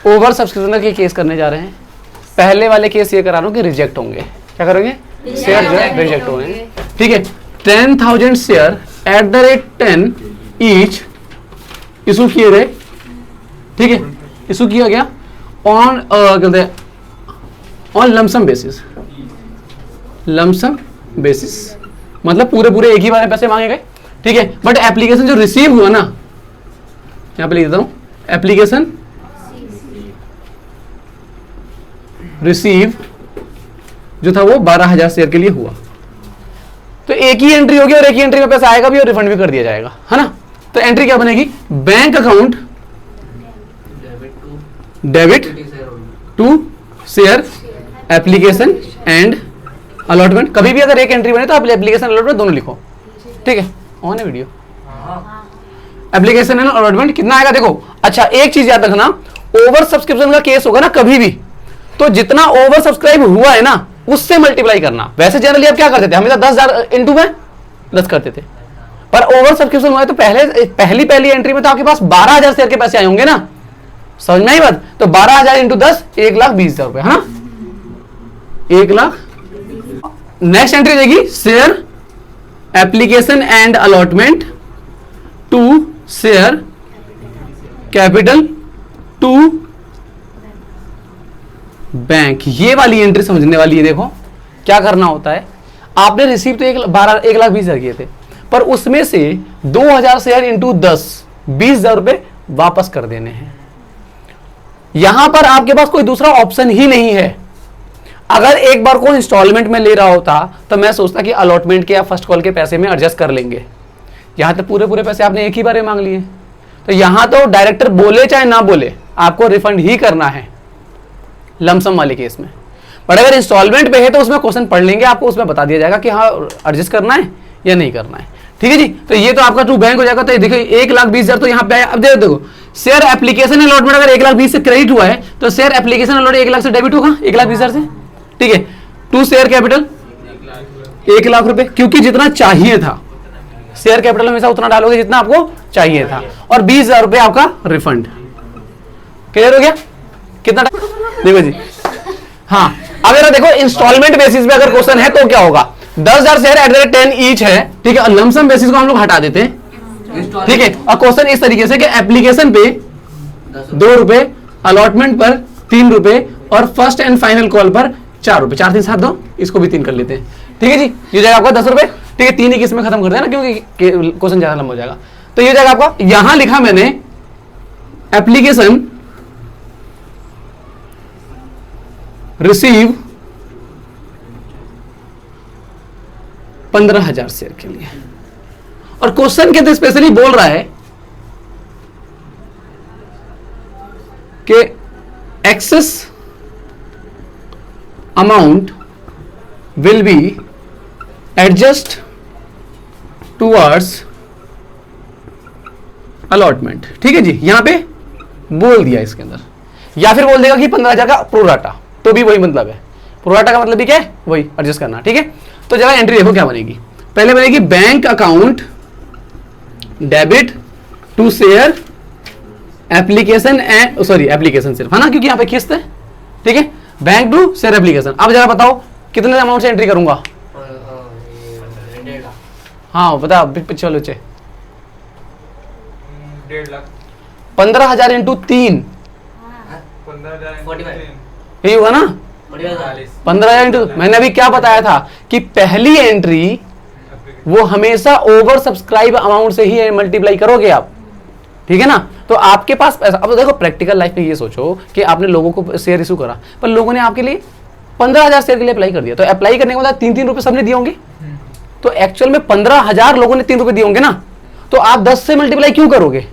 Over subscription के case करने जा रहे हैं। पहले वाले केस ये करा रहा हूं कि रिजेक्ट होंगे। क्या करोगे? शेयर जो है रिजेक्ट होंगे। ठीक है, 10,000 शेयर @10 ईच इशू किए गए। ठीक है, इशू किया गया ऑन कहते हैं on lump sum basis. Lump sum basis मतलब पूरे पूरे एक ही बार में पैसे मांगे गए। ठीक है, बट एप्लीकेशन जो रिसीव हुआ ना, यहां पे लिख देता हूं, एप्लीकेशन रिसीव जो था वो 12,000 शेयर के लिए हुआ। तो एक ही एंट्री होगी और एक ही एंट्री में पैसा आएगा भी और रिफंड भी कर दिया जाएगा, है ना। तो एंट्री क्या बनेगी? Bank account debit to share application and allotment. कभी भी अगर एक एंट्री बने तो आप एप्लीकेशन अलॉटमेंट दोनों लिखो। ठीक है, ऑन है वीडियो। एप्लीकेशन एंड अलॉटमेंट कितना आएगा देखो। अच्छा, एक चीज याद रखना, ओवर सब्सक्रिप्शन का केस होगा ना कभी भी, तो जितना ओवर सब्सक्राइब हुआ है ना उससे मल्टीप्लाई करना। वैसे जनरली आप क्या करते थे, हमेशा 10,000 इंटू में 10 करते थे, पर ओवर सब्सक्रिप्शन हुआ है तो पहली एंट्री में तो आपके पास 12,000 शेयर के पैसे आए होंगे ना। समझ में आई बात? तो 12,000 इंटू 10 1,20,000 रुपए, है ना। 1,00,000। नेक्स्ट एंट्री देगी share application and allotment to share capital to bank. ये वाली एंट्री समझने वाली है। देखो क्या करना होता है, आपने रिसीव तो 1,20,000 किए थे, पर उसमें से 2,000 शेयर इंटू 10 20,000 रुपए वापस कर देने हैं। यहां पर आपके पास कोई दूसरा ऑप्शन ही नहीं है। अगर एक बार को इंस्टॉलमेंट में ले रहा होता तो मैं सोचता कि अलॉटमेंट के या फर्स्ट कॉल के पैसे में एडजस्ट कर लेंगे। यहां तो पूरे पूरे पैसे आपने एक ही बार में मांग लिए, तो यहां तो डायरेक्टर बोले चाहे ना बोले आपको रिफंड ही करना है लमसम वाले केस में। बट अगर इंस्टॉलमेंट पे है तो उसमें क्वेश्चन पढ़ लेंगे, आपको उसमें बता दिया जाएगा कि हाँ एडजस्ट करना है या नहीं करना है। ठीक है जी, तो ये तो आपका टू बैंक हो जाएगा। तो देखो 1,20,000 तो यहाँ पे आया। अब देखो शेयर एप्लीकेशन अलॉटमेंट अगर 1,20,000 से क्रेडिट हुआ है तो शेयर एप्लीकेशन अलॉटमेंट 1,00,000 से डेबिट होगा 1,20,000 से। ठीक है, टू शेयर कैपिटल 1,00,000 रुपए, क्योंकि जितना चाहिए था शेयर कैपिटल हमेशा उतना डालोगे जितना आपको चाहिए था, और 20,000 रुपए आपका रिफंड। क्लियर हो गया? कितना देखो जी। हाँ, अगर देखो इंस्टॉलमेंट बेसिस पे अगर क्वेश्चन है तो क्या होगा, 10,000 शेयर @10 ईच है। ठीक है, लमसम बेसिस को हम लोग हटा देते हैं। ठीक है, और क्वेश्चन इस तरीके से कि एप्लीकेशन पे 2 रुपए, अलॉटमेंट पर 3 रुपए और फर्स्ट एंड फाइनल कॉल पर 4 रुपए। 4 3 7 2, इसको भी 3 कर लेते हैं। ठीक है जी, ये जाएगा आपका 10 रुपए। ठीक है, 3 ही किसमें खत्म कर देना क्योंकि क्वेश्चन ज्यादा लंबा हो जाएगा। तो ये जाएगा आपका, यहां लिखा मैंने एप्लीकेशन रिसीव 15,000 शेयर के लिए, और क्वेश्चन के अंदर स्पेशली बोल रहा है कि excess amount will be adjust towards allotment. ठीक है जी, यहां पे बोल दिया इसके अंदर, या फिर बोल देगा कि 15,000 का प्रोराटा, तो भी वही मतलब है। प्रोराटा का मतलब भी क्या है, वही एडजस्ट करना। ठीक है, तो जरा एंट्री देखो क्या बनेगी। पहले बनेगी bank account debit to share application and application सिर्फ, है ना, क्योंकि यहां पे किस्त है। ठीक है, बैंक टू शेयर एप्लीकेशन। अब जरा बताओ कितने अमाउंट से एंट्री करूंगा। हाँ बता, चलो 15,000 इंटू 3 यही होगा ना, 15,000 इंटू। मैंने अभी क्या बताया था कि पहली एंट्री वो हमेशा ओवर सब्सक्राइब अमाउंट से ही मल्टीप्लाई करोगे आप। ठीक है ना, तो आपके पास पैसा। अब देखो प्रैक्टिकल लाइफ में ये सोचो कि आपने लोगों को शेयर इशू करा, पर लोगों ने आपके लिए 15,000 शेयर के लिए अप्लाई कर दिया, तो अप्लाई करने के बाद 3-3 रुपए सबने दिए होंगे, तो एक्चुअल में 15,000 लोगों ने 3 रुपए दिए होंगे ना, तो आप 10 से मल्टीप्लाई क्यों करोगे।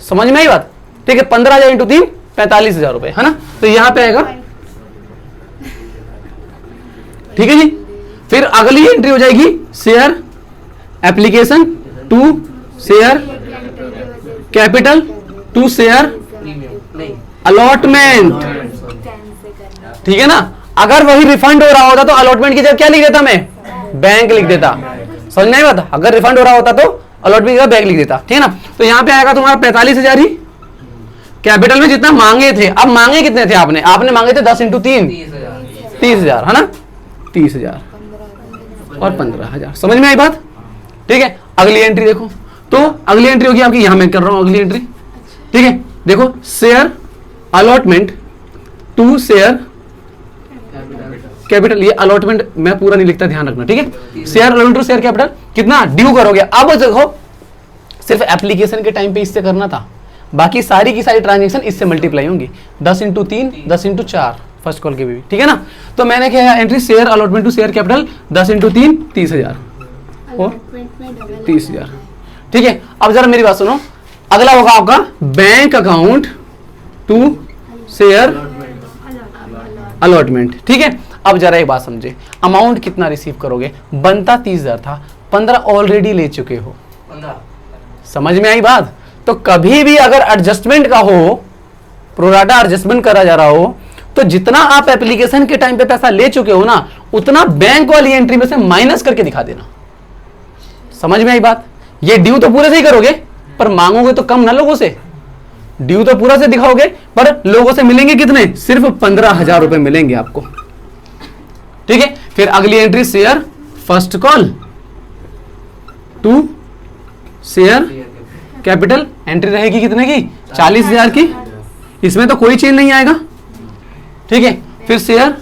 समझ में आई बात? ठीक है, 15,000 इंटू 3 45,000 रुपए, है ना। तो यहां पे आएगा। ठीक है जी, फिर अगली एंट्री हो जाएगी share application to share capital to share allotment. ठीक है ना, अगर वही रिफंड हो रहा होता तो अलॉटमेंट की जगह क्या लिख देता मैं, बैंक लिख देता। समझ नहीं आता, अगर रिफंड हो रहा होता तो अलॉटमेंट की जगह बैंक लिख देता। ठीक है ना, तो यहां पे आएगा तुम्हारा 45,000 ही कैपिटल में जितना मांगे थे, अब मांगे कितने थे आपने? आपने मांगे थे 10 इंटू 3 30,000 है ना, 30,000 और 15,000। समझ में आई बात? ठीक है, अगली एंट्री देखो। तो अगली एंट्री होगी आपकी, यहां मैं कर रहा हूं अगली एंट्री। ठीक है, देखो share allotment to share capital. ये अलॉटमेंट मैं पूरा नहीं लिखता, ध्यान रखना। ठीक है, share allotment to share capital कितना ड्यू करोगे। अब देखो सिर्फ एप्लीकेशन के टाइम पे इससे करना था, बाकी सारी की सारी ट्रांजेक्शन इससे मल्टीप्लाई होंगी। 10 इंटू 3 10 इंटू 4 फर्स्ट कॉल के भी, ठीक है ना। तो मैंने क्या है entry, share allotment to share capital 10 into 3 30,000 और 30,000। ठीक है, अब जरा मेरी बात सुनो, अगला होगा आपका bank account to share allotment. ठीक है, अब जरा एक बात समझे, अमाउंट कितना रिसीव करोगे? बनता 30,000 था, 15 ऑलरेडी ले चुके हो। समझ में आई बात? तो कभी भी अगर एडजस्टमेंट का हो, प्रोराटा एडजस्टमेंट करा जा रहा हो, तो जितना आप एप्लीकेशन के टाइम पे पैसा ले चुके हो ना, उतना बैंक वाली एंट्री में से माइनस करके दिखा देना। समझ में आई बात? ये ड्यू तो पूरे से ही करोगे, पर मांगोगे तो कम ना लोगों से। ड्यू तो पूरा से दिखाओगे, पर लोगों से मिलेंगे कितने? सिर्फ 15,000 रुपए मिलेंगे आपको। ठीक है, फिर अगली entry share first call to share capital. Entry रहेगी कितने की? 40,000 की। इसमें तो कोई चेंज नहीं आएगा। ठीक है, फिर share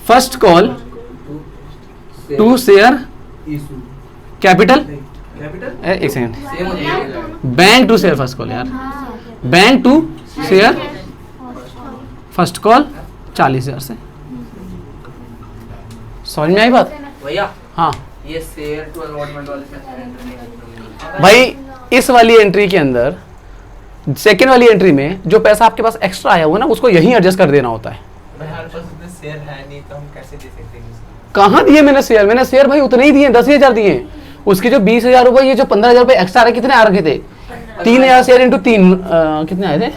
first call to share capital. एक second, bank to share first call यार, bank to share first call 40,000 से। समझ में आई बात भैया? हाँ ये शेयर टू अलॉटमेंट वाले भाई, इस वाली एंट्री के अंदर सेकेंड वाली एंट्री में जो पैसा आपके पास एक्स्ट्रा आया हुआ ना, उसको यहीं एडजस्ट कर देना होता है। हमारे पास उतने शेयर है नहीं, तो हम कैसे दे सकते हैं? कहाँ दिए मैंने शेयर? मैंने शेयर भाई उतने ही दिए, 10,000 दिए। उसके जो 20,000 रुपए, ये जो 15,000 रुपए एक्स्ट्रा आ रहे, कितने आ रखे थे? 3,000 शेयर इंटू 3 कितने आए थे?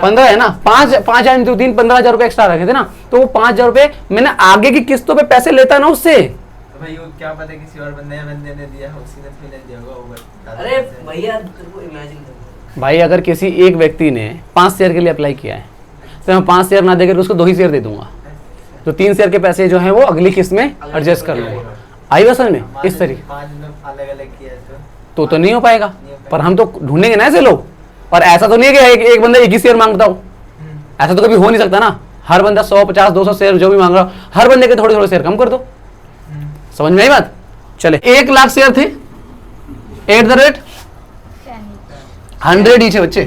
15 है ना, 5,000 इंटू 3 15,000 रुपए एक्स्ट्रा रखे थे ना। तो वो 5,000 रुपए मैंने आगे की किस्तों पे पैसे लेता ना उससे। भाई वो क्या पता किसी और बंदे ने दिया हो, उसी ने तो नहीं दिया होगा ओवर। अरे भैया तेरे को इमेजिन कर, भाई अगर किसी एक व्यक्ति ने 5 शेयर के लिए अप्लाई किया है, तो मैं 5 शेयर ना देकर उसको 2 ही शेयर दे दूंगा, तो 3 शेयर के पैसे जो हैं वो अगली किस्त में एडजस्ट कर लूंगा। आई बस में इस तरीके। 5 लोग अलग अलग किया तो नहीं हो पाएगा, पर हम तो ढूंढेंगे ना ऐसे लोग। और ऐसा तो नहीं है कि एक बंदा एक ही शेयर मांगता हो, ऐसा तो कभी हो नहीं सकता ना। हर बंदा 100 50 200 शेयर जो भी मांग रहा हो, हर बंदे के थोड़े थोड़े शेयर कम कर दो। समझ में आई बात? चले, 1 लाख शेयर थे एट द रेट 100 ईच है बच्चे।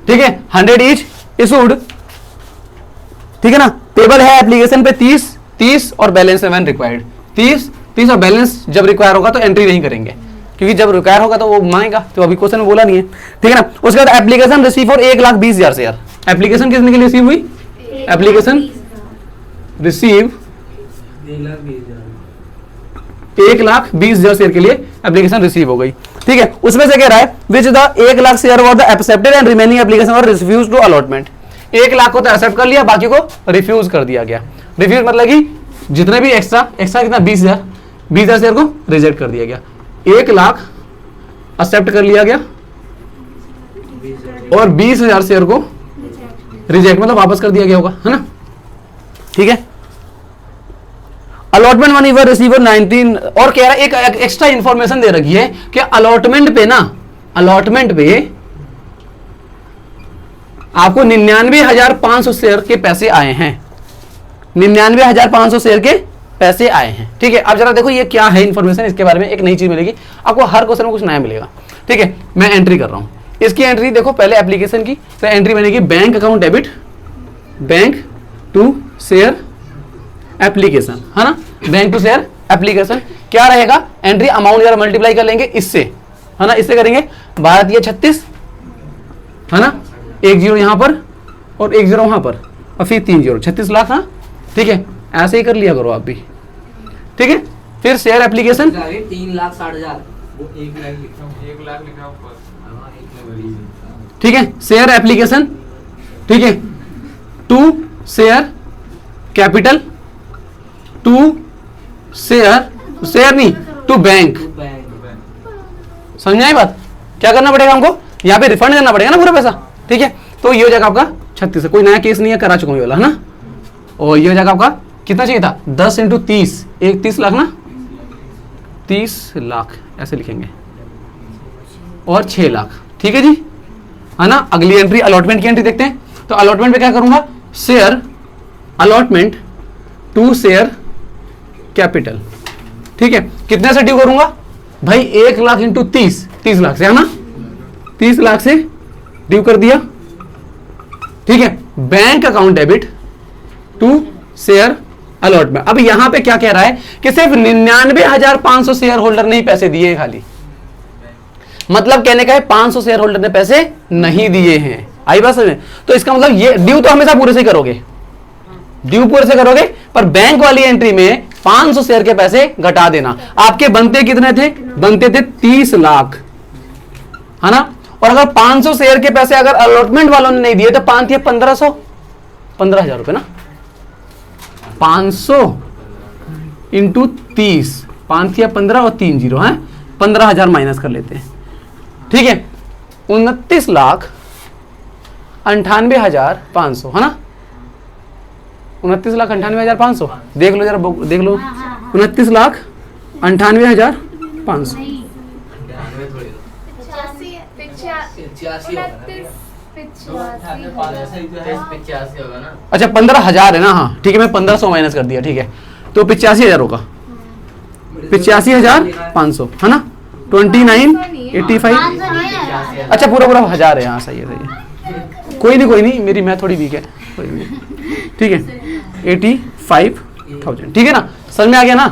ठीक है, 100 ईच इशूड। ठीक है ना, पेबल है एप्लीकेशन पे 30 और बैलेंस है व्हेन रिक्वायर्ड। 30 और बैलेंस जब रिक्वायर होगा तो एंट्री नहीं करेंगे, क्योंकि जब रिक्वायर होगा तो वो मांगेगा, तो अभी क्वेश्चन में बोला नहीं है। ठीक है ना, उसके बाद application receive for 1,20,000 share. Application किसने के लिए रिसीव हुई? एप्लीकेशन रिसीव 1,20,000 शेयर के लिए एप्लीकेशन रिसीव हो गई। ठीक है, उसमें से कह रहा है which the 1 lakh share were the accepted and remaining application were refuse to allotment. 1 lakh को तो एक्सेप्ट कर लिया, बाकी को रिफ्यूज कर दिया गया। रिफ्यूज मतलब कि जितने भी एक्स्ट्रा कितना 20,000 शेयर को रिजेक्ट कर दिया गया। 1 लाख एक्सेप्ट कर लिया गया और 20,000 शेयर को रिजेक्ट मतलब वापस कर दिया गया होगा, है ना। ठीक है, अलॉटमेंट मनी वर रिसीवर 19। और कह रहा है एक एक्स्ट्रा इंफॉर्मेशन दे रखी है कि अलॉटमेंट पे ना, अलॉटमेंट पे आपको 99,500 शेयर के पैसे आए हैं। 99,500 शेयर के पैसे आए हैं। ठीक है, अब जरा देखो ये क्या है इंफॉर्मेशन, इसके बारे में एक नई चीज मिलेगी आपको, हर क्वेश्चन में कुछ नया मिलेगा। ठीक है, मैं एंट्री कर रहा हूं। इसकी एंट्री देखो पहले एप्लीकेशन की, तो एंट्री बनेगी bank account debit, bank to share application, है ना। बैंक टू शेयर एप्लीकेशन क्या रहेगा? एंट्री अमाउंट जरा मल्टीप्लाई कर लेंगे इससे, है ना, इससे करेंगे 12 36, है ना, 1 0 यहां पर और 1 0 वहां पर और फिर 3 0 36 लाख। हाँ ठीक है, ऐसे ही कर लिया करो आप भी। ठीक है, फिर शेयर एप्लीकेशन 3,60,000 वो 1 लाख लिखा हूं, 1 लाख लिखा हूं। ठीक है, शेयर एप्लीकेशन। ठीक है, to share capital to share नहीं टू बैंक। समझ में आई बात? क्या करना पड़ेगा हमको? यहाँ पे रिफंड करना पड़ेगा ना पूरा पैसा, ठीक है। तो ये हो जाएगा आपका 36, कोई नया केस नहीं है, करा चुका हूँ ये वाला, है ना। और ये हो जाएगा आपका कितना चाहिए था, 10 × 30, 30 लाख ना, 30 लाख ऐसे लिखेंगे, और 6 लाख, ठीक है जी, है ना। अगली एंट्री अलॉटमेंट की एंट्री देखते हैं। तो अलॉटमेंट पे क्या करूंगा, share allotment to share capital, ठीक है। कितने से ड्यू करूंगा भाई, 1 लाख × 30 लाख से, है ना, 30 लाख से ड्यू कर दिया, ठीक है। Bank account debit to share allotment. अब यहां पे क्या कह रहा है कि सिर्फ 99,500 शेयर होल्डर ने ही पैसे दिए हैं खाली, मतलब कहने का है 500 शेयर होल्डर ने पैसे नहीं दिए हैं। आई बात समझ में। तो इसका मतलब ये ड्यू तो हमेशा पूरे से करोगे, ड्यू पूरे से करोगे, पर बैंक वाली एंट्री में 500 शेयर के पैसे घटा देना। आपके बनते कितने थे, बनते थे 30 लाख, है ना। और अगर 500 शेयर के पैसे अगर अलॉटमेंट वालों ने नहीं दिए तो 5 × 1500, 15,000 रुपए ना, 500 × 30, 5 × 15 और 3 0 है, 15,000 माइनस कर लेते हैं, ठीक है। 29,98,500, है ना, 29,98,500, देख लो जरा, देख लो, 29,98,500, 85 होगा ना। अच्छा 15,000 है ना, हाँ ठीक है, मैं 1500 माइनस कर दिया, ठीक है। तो 85,000 होगा, 85,500, है ना, 29,85, अच्छा पूरा 1000 है, हाँ सही है, कोई नहीं, मेरी मैथ थोड़ी वीक है, कोई नहीं, ठीक है, 85,000, ठीक है ना, समझ में आ गया ना।